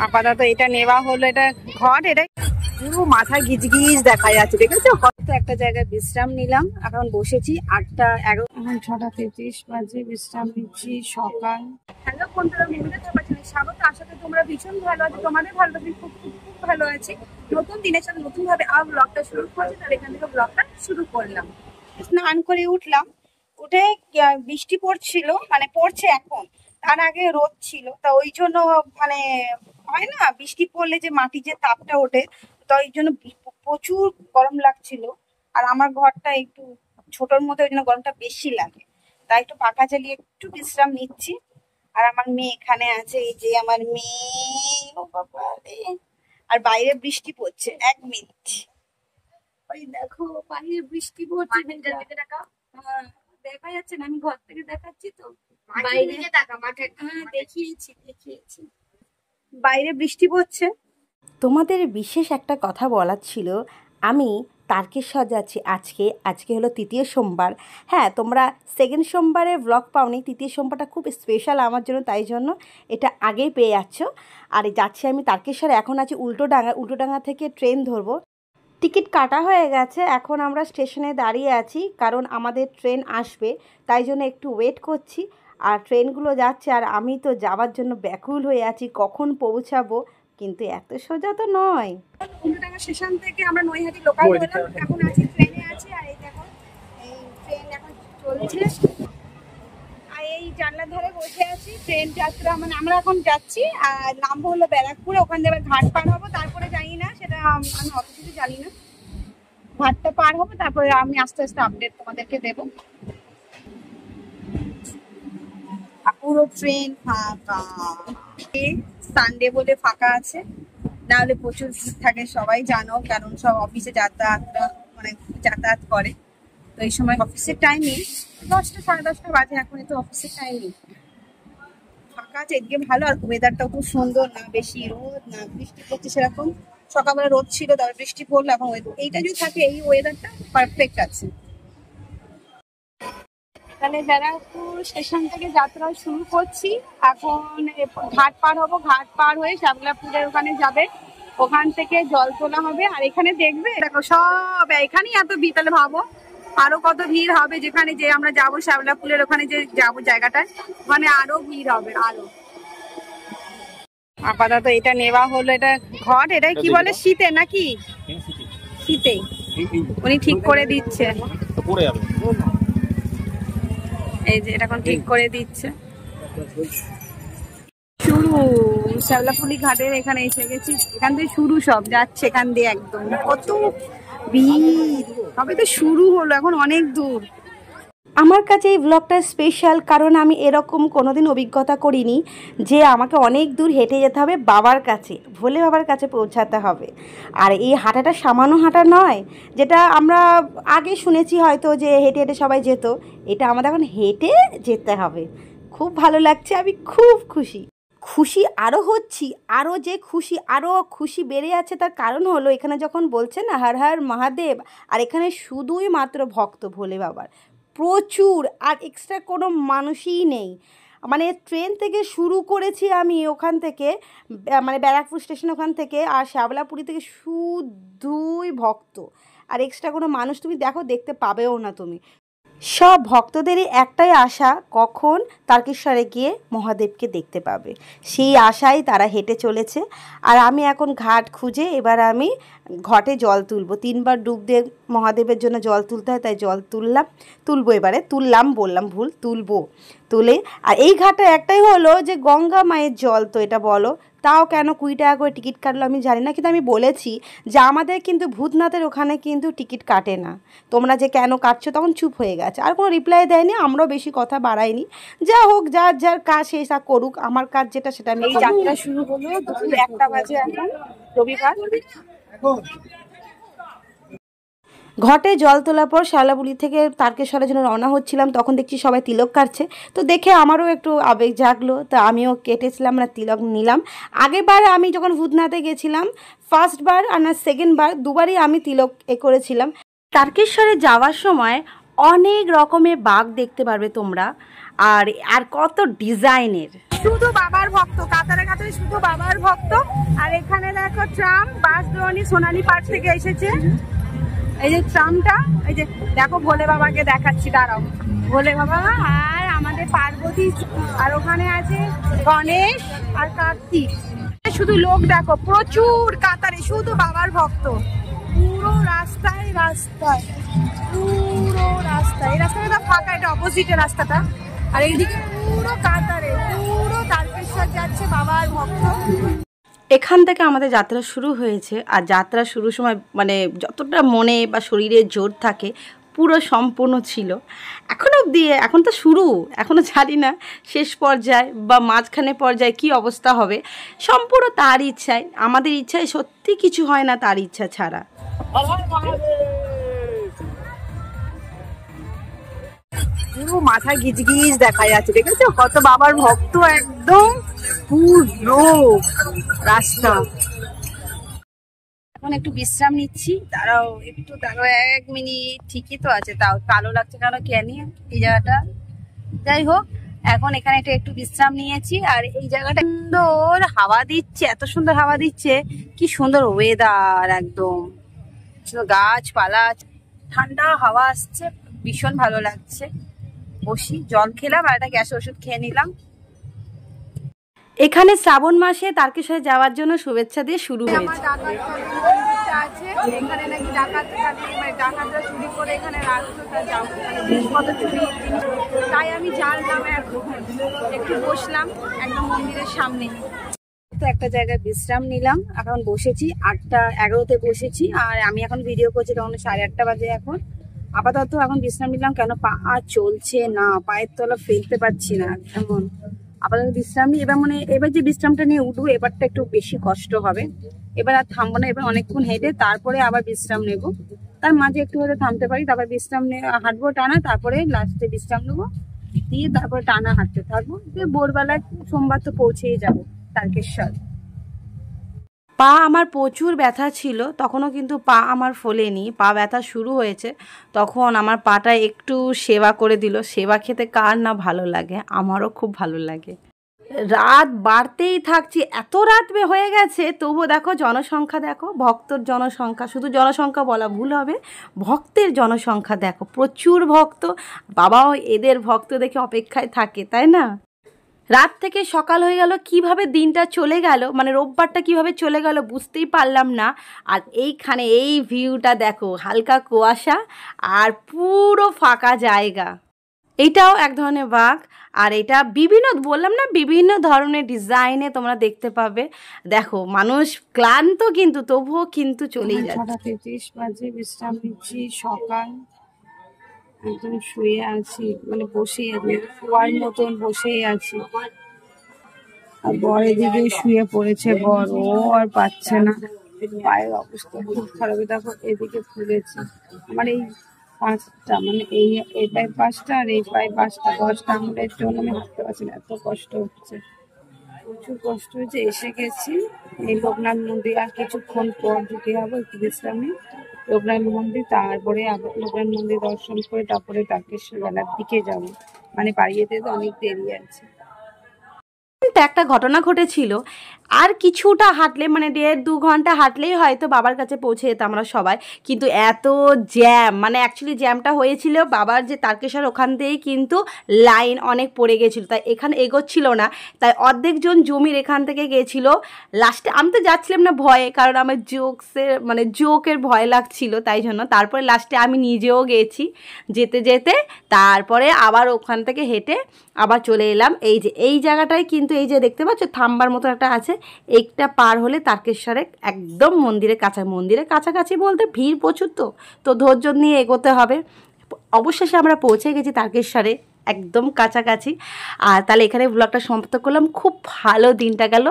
আপাতত এটা নেওয়া হলো, এটা ঘট, এটা পুরো মাথায় গিজগিজ দেখা যাচ্ছে, দেখেছো? কত একটা জায়গায় বিশ্রাম নিলাম, এখন বসেছি 8টা 11, এখন 6:33 বাজে, বিশ্রাম নিচ্ছি সকাল। হ্যালো বন্ধুরা, মন্দিরে স্বাগত। আশা করি তোমরা ভীষণ ভালো আছো, তোমাদের ভালো লাগবে, খুব খুব খুব ভালো আছি। নতুন দিনের সাথে নতুন ভাবে আর ব্লগটা শুরু করছি, তাহলে এখান থেকে ব্লগটা শুরু করলাম। স্নান করে উঠলাম, উঠে বৃষ্টি পড়ছিল, মানে পড়ছে এখন, তার আগে রোদ ছিল, তা ওই জন্য মানে হয় না বৃষ্টি পড়লে যে মাটি যে তাপটা ওঠে, তো ওই জন্য প্রচুর গরম লাগছিল। আর আমার ঘরটা একটু ছোটর মধ্যে, ওই জন্য গরমটা বেশি লাগে, তাই একটু পাখা চালিয়ে একটু বিশ্রাম নিচ্ছি। আর আমার মেয়ে এখানে আছে, এই যে আমার মেয়ে, ও বাবা রে। আর বাইরে বৃষ্টি পড়ছে, 1 মিনিট, ওই দেখো বাইরে বৃষ্টি পড়ছে, হ্যাঁ দেখা যাচ্ছে না, আমি ঘর থেকে দেখাচ্ছি তো, বাইরে হ্যাঁ দেখিয়েছি বাইরে বৃষ্টি পড়ছে। তোমাদের বিশেষ একটা কথা বলার ছিল, আমি তারকেশ্বর যাচ্ছি আজকে হলো 3য় সোমবার। হ্যাঁ, তোমরা 2nd সোমবারে ব্লগ পাওনি, 3য় সোমবারটা খুব স্পেশাল আমার জন্য, তাই জন্য এটা আগেই পেয়ে যাচ্ছ। আর যাচ্ছি আমি তারকেশ্বরে, এখন আছি উল্টোডাঙ্গা থেকে ট্রেন ধরবো। টিকিট কাটা হয়ে গেছে, এখন আমরা স্টেশনে দাঁড়িয়ে আছি, কারণ আমাদের ট্রেন আসবে, তাই জন্য একটু ওয়েট করছি। আর ট্রেনগুলো যাচ্ছে, আর আমি তো যাওয়ার জন্য ব্যাকুল হয়ে আছি, কখন পৌঁছাবো, কিন্তু এত সোজা তো নয়। উল্টোডাঙ্গা স্টেশন থেকে আমরা নৈহাটি লোকাল হলাম, এখন আছি ট্রেনে আছি। আর এই দেখো, এই ট্রেন এখন চলছে, আর এই জানলার ধারে বসে আছি। ট্রেন যাত্রা মানে আমরা এখন যাচ্ছি, আর নামবো হলো ব্যারাকপুরে, ওখান থেকে ঘাট পার হবো, তারপরে জানি না সেটা, আমি অত কিছু জানি না। ঘাটটা পার হবো, তারপরে আমি আস্তে আস্তে আপডেট তোমাদেরকে দেবো। পুরো ট্রেন ফাঁকা, সানডে বলে ফাঁকা আছে, না হলে প্রচুর ভিড় থাকে, সবাই জানো, কারণ সব অফিসে যাতায়াত করে। তো এই সময় অফিসের টাইমে 10টা 10:30 বাজে, এখন তো অফিসের টাইমে ফাঁকা আছে। এদিকে ভালো, আর ওয়েদারটাও খুব সুন্দর, না বেশি রোদ না বৃষ্টি পড়ছে সেরকম। সকালবেলা রোদ ছিল, তারপর বৃষ্টি পড়লো, এখন এইটা যদি থাকে, এই ওয়েদারটা পারফেক্ট আছে। তাহলে ব্যারাকপুর স্টেশন থেকে যাত্রা শুরু করছি, এখন ঘাট পার হবো, ঘাট পার হয়ে শ্যামলাপুরের ওখানে যাবে, ওখান থেকে জল তোলা হবে। আর এখানে দেখবে, দেখো সব এখানেই এত ভিড়, তাহলে ভাবো আরো কত ভিড় হবে, যেখানে যে আমরা যাবো শ্যামলাপুরের ওখানে যে যাবো জায়গাটায়, ওখানে আরো ভিড় হবে আরো। আপাতত এটা নেওয়া হলো, এটা ঘট, এটা কি বলে, শীতে নাকি শীতে উনি ঠিক করে দিচ্ছে, এই যে এটা এখন ঠিক করে দিচ্ছে। শুরু শ্যামলাপুলি ঘাটের এখানে এসে গেছি, এখান থেকে শুরু, সব যাচ্ছে এখান দিয়ে, একদম কত ভিড় হবে, তো শুরু হলো, এখন অনেক দূর। আমার কাছে এই ব্লগটা স্পেশাল, কারণ আমি এরকম কোনোদিন অভিজ্ঞতা করিনি যে আমাকে অনেক দূর হেঁটে যেতে হবে বাবার কাছে, ভোলে বাবার কাছে পৌঁছাতে হবে। আর এই হাঁটাটা সামান্য হাঁটা নয়, যেটা আমরা আগে শুনেছি হয়তো যে হেঁটে হেঁটে সবাই যেত, এটা আমাদের এখন হেঁটে যেতে হবে। খুব ভালো লাগছে, আমি খুব খুশি আরও হচ্ছি, আরও খুশি বেড়ে যাচ্ছে। তার কারণ হলো, এখানে যখন বলছে না হর হর মহাদেব, আর এখানে শুধুই মাত্র ভক্ত ভোলে বাবার, প্রচুর, আর এক্সট্রা কোনো মানুষই নেই। মানে ট্রেন থেকে শুরু করেছি আমি ওখান থেকে, মানে ব্যারাকপুর স্টেশন ওখান থেকে, আর শ্যামলাপুরি থেকে শুধুই ভক্ত, আর এক্সট্রা কোনো মানুষ তুমি দেখতে পাবেও না তুমি। সব ভক্তদেরই একটাই আশা, কখন তারকেশ্বরে গিয়ে মহাদেবকে দেখতে পাবে, সেই আশায় তারা হেঁটে চলেছে। আর আমি এখন ঘাট খুঁজে, এবার আমি ঘটে জল তুলবো, 3বার ডুব দিয়ে মহাদেবের জন্য জল তুলতে হয়, তাই জল তুলে। আর এই ঘাটে একটাই হলো যে গঙ্গা মায়ের জল, তো এটা বলো তাও কেন 20 টাকা করে টিকিট কাটলো আমি জানি না, কিন্তু আমি বলেছি যে আমাদের কিন্তু ভূতনাথের ওখানে কিন্তু টিকিট কাটে না, তোমরা যে কেন কাটছো, তখন চুপ হয়ে গেছে, আর কোনো রিপ্লাই দেয়নি, আমরাও বেশি কথা বাড়াইনি। যা হোক, যার কাজ সেই তা করুক, আমার কাজ যেটা সেটা আমি। এই যাত্রা শুরু হলো দুপুর 1টা বাজে, এখন রবিবার। ঘটে জল তোলার পর শ্যামলাপুরি থেকে তারকেশ্বরের জন্য রওনা হচ্ছিলাম, তখন দেখছি সবাই তিলক কাটছে, তো দেখে আমারও একটু আবেগ জাগলো, তো আমিও কেটেছিলাম, না তিলক নিলাম। আগেরবার আমি যখন ভূতনাথে গেছিলাম, ফার্স্টবার আর না সেকেন্ডবার, দুবারই আমি তিলক করেছিলাম। তারকেশ্বরে যাওয়ার সময় অনেক রকমের বাঘ দেখতে পারবে তোমরা, আর কত ডিজাইনের। শুধু বাবার ভক্ত, কাতারে কাতারে শুধু বাবার ভক্ত। আর এখানে দেখো ট্রাম, বাস দোয়ানি সোনালী পার্ক থেকে এসেছে। এই যে ট্রামটা, এই যে দেখো ভোলে বাবাকে দেখাচ্ছি, দাঁড়াও। ভোলে বাবা আর আমাদের পার্বতী, আর ওখানে আছে গণেশ আর কার্তিক। শুধু লোক দেখো, প্রচুর কাতারে শুধু বাবার ভক্ত। পুরো রাস্তায় রাস্তায়, পুরো রাস্তায়, এই রাস্তাটা ফাঁকা, এটা অপোজিটের রাস্তাটা। আর এইদিকে পুরো কাতারে, পুরো তারকেশ্বর যাচ্ছে বাবার ভক্ত। এখান থেকে আমাদের যাত্রা শুরু হয়েছে। আর যাত্রা শুরুর সময় মানে যতটা মনে বা শরীরে জোর থাকে পুরো সম্পূর্ণ ছিল। এখন অবধি, এখন তো শুরু, এখনও জানি না শেষ পর্যায়ে বা মাঝখানে পর্যায়ে কী অবস্থা হবে। সম্পূর্ণ তার ইচ্ছায়, আমাদের ইচ্ছায় সত্যি কিছু হয় না তার ইচ্ছা ছাড়া। পুরো মাথা গিজগিজ দেখা যাচ্ছে, দেখেছো কত বাবার ভক্ত, একদম পুরো রাস্তা। এখন একটু বিশ্রাম নিচ্ছি, দাঁড়াও একটু, দাঁড়াও 1 মিনিট। ঠিকই তো আছে, তাও কালো লাগছে কেন জানি এই জায়গাটা। যাই হোক, এখন এখানে একটু বিশ্রাম নিয়েছি। আর এই জায়গাটা সুন্দর হাওয়া দিচ্ছে, এত সুন্দর হাওয়া দিচ্ছে, কি সুন্দর ওয়েদার, একদম গাছপালা, ঠান্ডা হাওয়া আসছে, ভীষণ ভালো লাগছে। বসি, জল খেলাম আর একটা গ্যাসের ওষুধ খেয়ে নিলাম। এখানে শ্রাবণ মাসে তারকেশ্বরে যাওয়ার জন্য শুভেচ্ছা দিয়ে শুরু হয়েছে। এখানে নাকি ডাকাতরা চুরি করে এখানে রাখতো, জিনিসপত্র চুরি। তাই আমি জানলাম, এখন একটু বসলাম একদম মন্দিরের সামনে। তো একটা জায়গায় বিশ্রাম নিলাম, এখন বসেছি 8:11-তে বসেছি। আর আমি এখন ভিডিও করছি, তখন 8:30 বাজে। এখন আপাতত এখন বিশ্রাম নিলাম, কেন পা আর চলছে না, পায়ের তলা ফেলতে পারছি না এমন। আপাতত বিশ্রাম নিই। এবার যে বিশ্রামটা নিয়ে উঠবো, এবারটা একটু বেশি কষ্ট হবে। এবার আর থামবো না, এবার অনেকক্ষণ হেঁটে তারপরে আবার বিশ্রাম নেব। তার মাঝে একটু হয়তো থামতে পারি, তারপর বিশ্রাম নিয়ে হাঁটবো টানা, তারপরে লাস্টে বিশ্রাম নেবো, দিয়ে তারপরে টানা হাঁটতে থাকবো। ভোরবেলায় সোমবার তো পৌঁছেই যাবো তারকেশ্বর। পা আমার প্রচুর ব্যথা ছিল, তখনও কিন্তু পা আমার ফোলেনি। পা ব্যথা শুরু হয়েছে তখন আমার পাটা একটু সেবা করে দিল। সেবা খেতে কার না ভালো লাগে, আমারও খুব ভালো লাগে। রাত বাড়তেই থাকছে, এত রাত হয়ে গেছে, তবুও দেখো জনসংখ্যা, দেখো ভক্তর জনসংখ্যা, শুধু জনসংখ্যা বলা ভুল হবে, ভক্তের জনসংখ্যা দেখো, প্রচুর ভক্ত। বাবাও এদের ভক্ত দেখে অপেক্ষায় থাকে, তাই না? রাত থেকে সকাল হয়ে গেল, কিভাবে দিনটা চলে গেল, মানে রোববারটা কিভাবে চলে গেল বুঝতেই পারলাম না। আর এইখানে এই ভিউটা দেখো, হালকা কুয়াশা আর পুরো ফাঁকা জায়গা। এইটাও এক ধরনের বাঘ। আর এটা বললাম না, বিভিন্ন ধরনের ডিজাইনে তোমরা দেখতে পাবে। দেখো মানুষ ক্লান্ত কিন্তু তবুও কিন্তু চলেই যাচ্ছে। 6:33 বাজে, বিশ্রাম নিচ্ছি। সকাল, একদম শুয়ে আছি, মানে বসেই আছি, শোয়ার মতন বসেই আছি। আর বর এদিকে শুয়ে পড়েছে, বর ও আর পাচ্ছে না, পায়ের অবস্থা খুব খারাপ। দেখো এদিকে ফুলেছে আমার এই 5টা, মানে এই পায়ে 5টা আর এই পায়ে 5টা, 10টা আঙুলের জন্য আমি হাঁটতে পারছি না, এত কষ্ট হচ্ছে, প্রচুর কষ্ট হয়েছে। এসে গেছি এই লোকনাথ মন্দির, আর কিছুক্ষণ পর ঢুকে যাবো একটু বিশ্রামে লোকনাথ মন্দির। তারপরে আবার লোকনাথ মন্দির দর্শন করে তারপরে তারকেশ্বর বেলার দিকে যাবো, মানে বাড়ি যেতে তো অনেক দেরি আছে। একটা ঘটনা ঘটেছিল, আর কিছুটা হাঁটলে মানে 1.5-2 ঘন্টা হাঁটলেই হয়তো বাবার কাছে পৌঁছে যেতাম আমরা সবাই। কিন্তু এত জ্যাম, মানে অ্যাকচুয়ালি জ্যামটা হয়েছিল বাবার যে তারকেশ্বর, ওখান থেকেই কিন্তু লাইন অনেক পড়ে গেছিলো, তাই এখানে এগোচ্ছিল না। তাই অর্ধেকজন জমির এখান থেকে গেছিলো। লাস্টে আমি তো যাচ্ছিলাম না ভয়ে, কারণ আমার জোকের ভয় লাগছিল, তাই জন্য। তারপরে লাস্টে আমি নিজেও গেছি, যেতে যেতে তারপরে আবার ওখান থেকে হেঁটে আবার চলে এলাম। এই জায়গাটায় কিন্তু এই যে দেখতে পাচ্ছ থাম্বার মতো একটা আছে, এইটা পার হলে তারকেশ্বরে একদম মন্দিরের কাছাকাছি বলতে ভিড় প্রচুর, তো ধৈর্য নিয়ে এগোতে হবে। অবশেষে আমরা পৌঁছে গেছি তারকেশ্বরে, একদম কাছাকাছি। আর তাহলে এখানে ব্লগটা সমাপ্ত করলাম। খুব ভালো দিনটা গেল।